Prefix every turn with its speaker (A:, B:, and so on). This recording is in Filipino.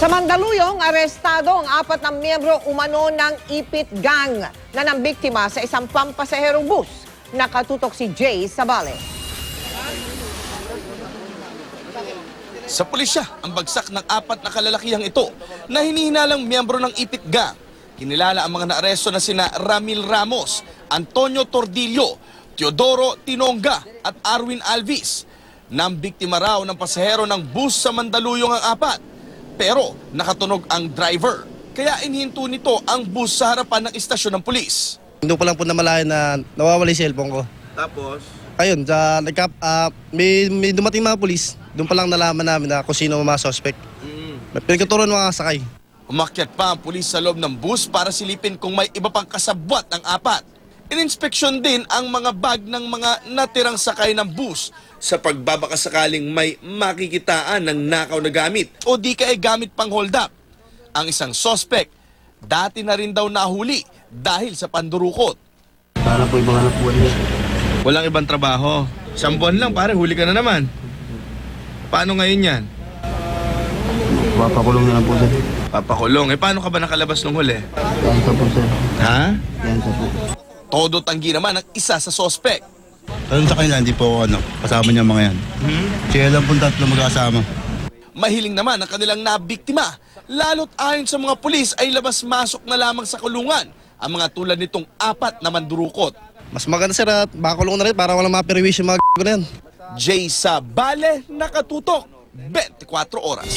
A: Sa Mandaluyong, arestado ang 4 na miyembro umano ng Ipit Gang na nambiktima sa isang pampasaherong bus. Nakatutok si Jay Sabale.
B: Sa pulisya, ang bagsak ng 4 na kalalakihang ito na hinihinalang miyembro ng Ipit Gang. Kinilala ang mga naaresto na sina Ramil Ramos, Antonio Tordillo, Teodoro Tinonga at Arwin Alvis. Nambiktima raw ng pasahero ng bus sa Mandaluyong ang 4. Pero nakatunog ang driver. Kaya inhinto nito ang bus sa harapan ng istasyon ng pulis.
C: Doon pa lang po namalayan na nawawala yung cellphone ko.
B: Tapos?
C: Ayun, may dumating mga pulis. Doon pa lang nalaman namin na kung sino mga suspect. Pinagtuturuan mga sakay.
B: Umakyat pa ang pulis sa loob ng bus para silipin kung may iba pang kasabwat ang 4. Ininspeksyon din ang mga bag ng mga natirang sakay ng bus sa pagbabakasakaling may makikitaan ng nakaw na gamit o di kaya gamit pang hold up. Ang isang suspect, dati na rin daw nahuli dahil sa pandurukot.
C: Para po ibang anak buwan niya.
B: Walang ibang trabaho. 1 buwan lang, pare, huli ka na naman. Paano ngayon yan?
C: Papakulong na lang po sir.
B: Papakulong. Paano ka ba nakalabas nung huli?
C: Yan sa po sir.
B: Ha?
C: Yan sa po.
B: Todo tanggi naman ang isa sa suspect.
C: Tanong sa kanila, hindi po ako kasama niya mga yan. Siya lang po 3 magkasama.
B: Mahiling naman ang kanilang nabiktima. Lalo't ayon sa mga pulis ay labas-masok na lamang sa kulungan ang mga tulad nitong 4 na mandurukot.
C: Mas maganda sir at makakulong na rin para walang maperwish yung mga na yan.
B: Jay Sabale, nakatutok 24 oras.